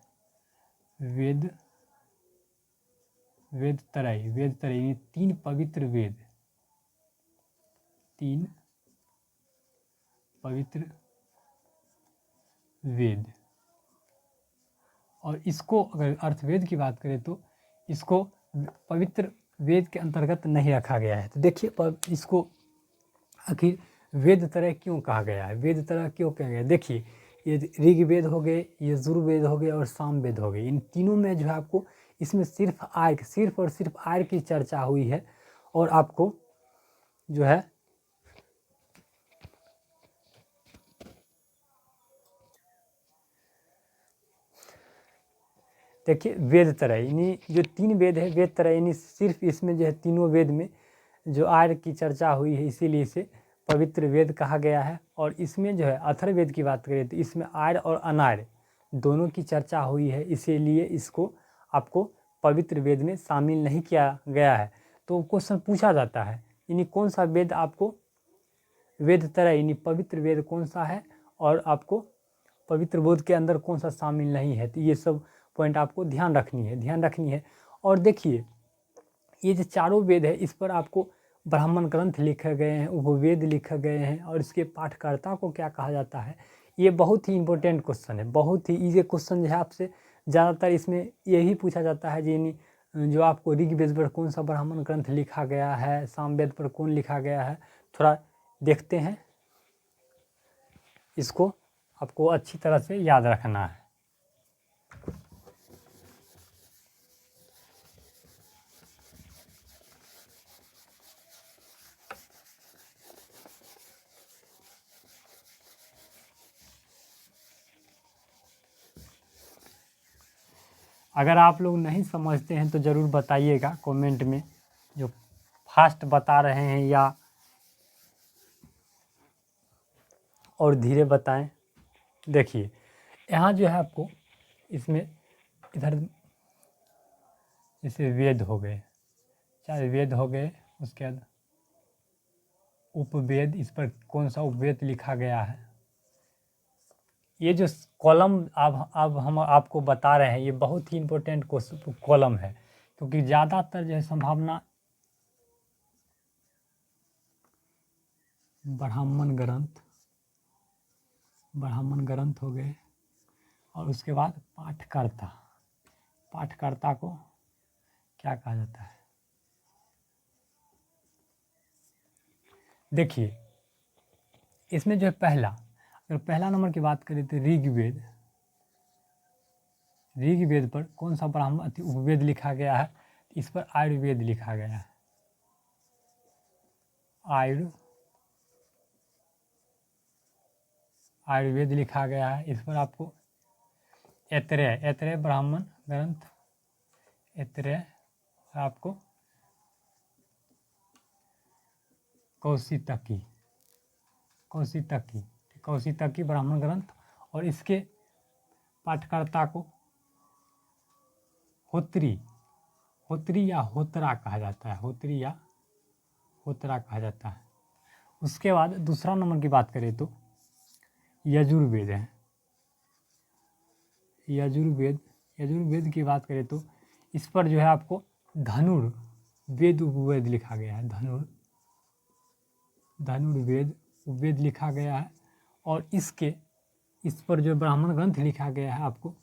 वेद त्रय यानी 3 पवित्र वेद, 3 पवित्र वेद। और इसको अगर अर्थवेद की बात करें तो इसको पवित्र वेद के अंतर्गत नहीं रखा गया है। तो देखिए इसको आखिर वेद तरह क्यों कहा गया है, वेद तरह क्यों कहा गया है? देखिए, ये ऋग्वेद हो गए, यजुर्वेद हो गए और सामवेद हो गए, इन तीनों में जो है आपको इसमें सिर्फ और सिर्फ आर्य की चर्चा हुई है। और आपको जो है देखिए, वेद तरह यानी जो 3 वेद है, वेद तरह यानी सिर्फ इसमें जो है तीनों वेद में जो आर्य की चर्चा हुई है, इसीलिए इसे पवित्र वेद कहा गया है। और इसमें जो है अथर्ववेद की बात करें तो इसमें आर्य और अनार्य दोनों की चर्चा हुई है, इसीलिए इसको आपको पवित्र वेद में शामिल नहीं किया गया है। तो क्वेश्चन पूछा जाता है यानी कौन सा वेद आपको वेद तरह यानी पवित्र वेद कौन सा है और आपको पवित्र वेद के अंदर कौन सा शामिल नहीं है, तो ये सब पॉइंट आपको ध्यान रखनी है। और देखिए, ये जो चारों वेद है इस पर आपको ब्राह्मण ग्रंथ लिखे गए हैं, उपवेद लिखे गए हैं, और इसके पाठकर्ता को क्या कहा जाता है, ये बहुत ही इंपॉर्टेंट क्वेश्चन है, बहुत ही ईजी क्वेश्चन जो है आपसे ज़्यादातर इसमें यही पूछा जाता है जी, जो आपको ऋग्वेद पर कौन सा ब्राह्मण ग्रंथ लिखा गया है, सामवेद पर कौन लिखा गया है, थोड़ा देखते हैं, इसको आपको अच्छी तरह से याद रखना है। अगर आप लोग नहीं समझते हैं तो ज़रूर बताइएगा कमेंट में, जो फास्ट बता रहे हैं या और धीरे बताएं। देखिए, यहाँ जो है आपको इसमें इधर जैसे वेद हो गए, चाहे वेद हो गए, उसके बाद उपवेद, इस पर कौन सा उपवेद लिखा गया है, ये जो कॉलम अब हम आपको बता रहे हैं ये बहुत ही इम्पोर्टेंट कॉलम है, क्योंकि ज़्यादातर जो है संभावना ब्राह्मण ग्रंथ हो गए, और उसके बाद पाठकर्ता को क्या कहा जाता है। देखिए, इसमें जो है अगर पहला नंबर की बात करें तो ऋग्वेद पर कौन सा ब्राह्मण उपवेद लिखा गया है, इस पर आयुर्वेद लिखा गया है, आयुर्वेद लिखा गया है। इस पर आपको ऐत्रेय ब्राह्मण ग्रंथ, ऐत्रेय, आपको कौशितकी ब्राह्मण ग्रंथ, और इसके पाठकर्ता को होत्री या होतरा कहा जाता है, उसके बाद दूसरा नंबर की बात करें तो यजुर्वेद है। यजुर्वेद की बात करें तो इस पर जो है आपको धनुर्वेद उपवेद लिखा गया है, धनुर्वेद उपवेद लिखा गया है। और इस पर जो ब्राह्मण ग्रंथ लिखा गया है आपको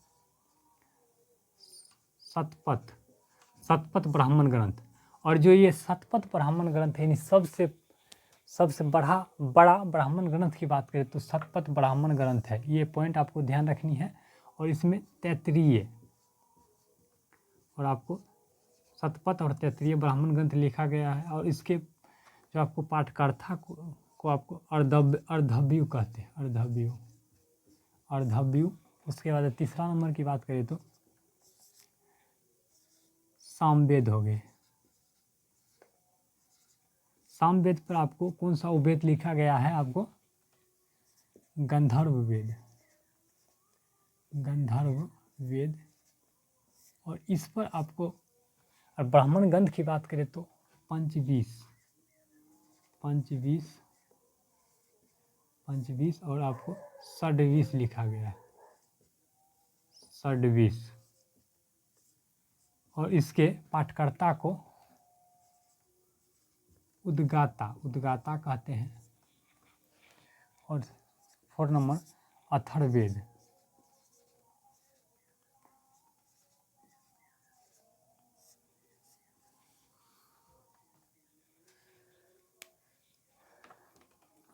शतपथ ब्राह्मण ग्रंथ। और जो ये शतपथ ब्राह्मण ग्रंथ है, सबसे बड़ा ब्राह्मण ग्रंथ की बात करें तो शतपथ ब्राह्मण ग्रंथ है, ये पॉइंट आपको ध्यान रखनी है। और इसमें तैत्तिरीय, और आपको शतपथ और तैत्तिरीय ब्राह्मण ग्रंथ लिखा गया है। और इसके जो आपको पाठकर्ता को आपको अर्धव्यु कहते हैं, अर्धव्यु। उसके बाद तीसरा नंबर की बात करें तो सामवेद हो गए। सामवेद पर आपको कौन सा उपवेद लिखा गया है, आपको गंधर्व वेद। और इस पर आपको ब्राह्मण ग्रंथ की बात करें तो पंचवीस, और आपको षड्वीस लिखा गया है, षड्वीस। और इसके पाठकर्ता को उद्गाता कहते हैं। और 4 नंबर अथर्ववेद।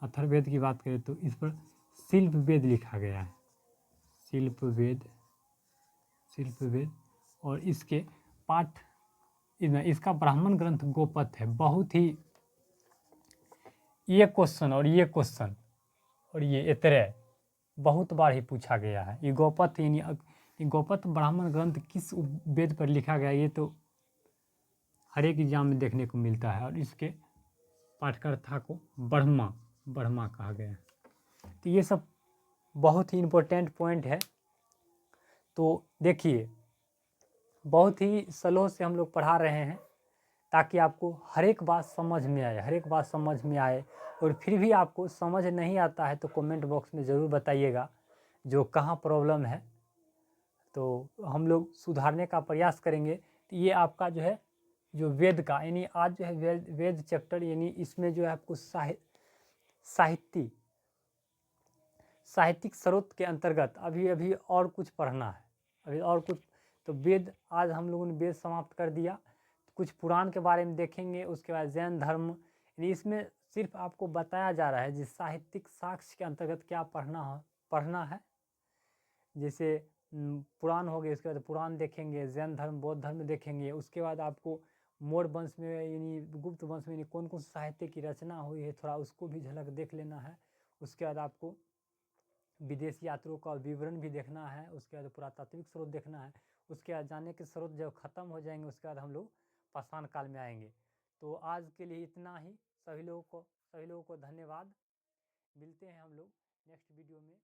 अथर्ववेद की बात करें तो इस पर शिल्प वेद लिखा गया है, शिल्प वेद और इसके पाठ इसका ब्राह्मण ग्रंथ गोपथ है। बहुत ही ये क्वेश्चन और ये इतरे बहुत बार ही पूछा गया है। ये गोपथ यानी गोपथ ब्राह्मण ग्रंथ किस वेद पर लिखा गया, ये तो हर एक एग्जाम में देखने को मिलता है। और इसके पाठकर्ता को ब्रह्मा कहा गया है। तो ये सब बहुत ही इम्पोर्टेंट पॉइंट है। तो देखिए, बहुत ही स्लो से हम लोग पढ़ा रहे हैं ताकि आपको हर एक बात समझ में आए। और फिर भी आपको समझ नहीं आता है तो कमेंट बॉक्स में ज़रूर बताइएगा जो कहाँ प्रॉब्लम है, तो हम लोग सुधारने का प्रयास करेंगे। तो ये आपका जो है जो वेद का यानी आज जो है वेद चैप्टर, यानी इसमें जो है आपको साहित्यिक स्रोत के अंतर्गत अभी और कुछ पढ़ना है, अभी और कुछ। तो वेद आज हम लोगों ने वेद समाप्त कर दिया। कुछ पुराण के बारे में देखेंगे, उसके बाद जैन धर्म, यानी इसमें सिर्फ आपको बताया जा रहा है जिस साहित्यिक साक्ष्य के अंतर्गत क्या पढ़ना है। जैसे पुराण हो गए, उसके बाद पुराण देखेंगे, जैन धर्म बौद्ध धर्म देखेंगे। उसके बाद आपको मौर्य वंश में यानी गुप्त वंश में कौन कौन साहित्य की रचना हुई है, थोड़ा उसको भी झलक देख लेना है। उसके बाद आपको विदेशी यात्रियों का विवरण भी देखना है। उसके बाद पुरातात्विक स्रोत देखना है। उसके बाद जाने के स्रोत जब खत्म हो जाएंगे उसके बाद हम लोग पाषाण काल में आएंगे। तो आज के लिए इतना ही। सभी लोगों को धन्यवाद। मिलते हैं हम लोग नेक्स्ट वीडियो में।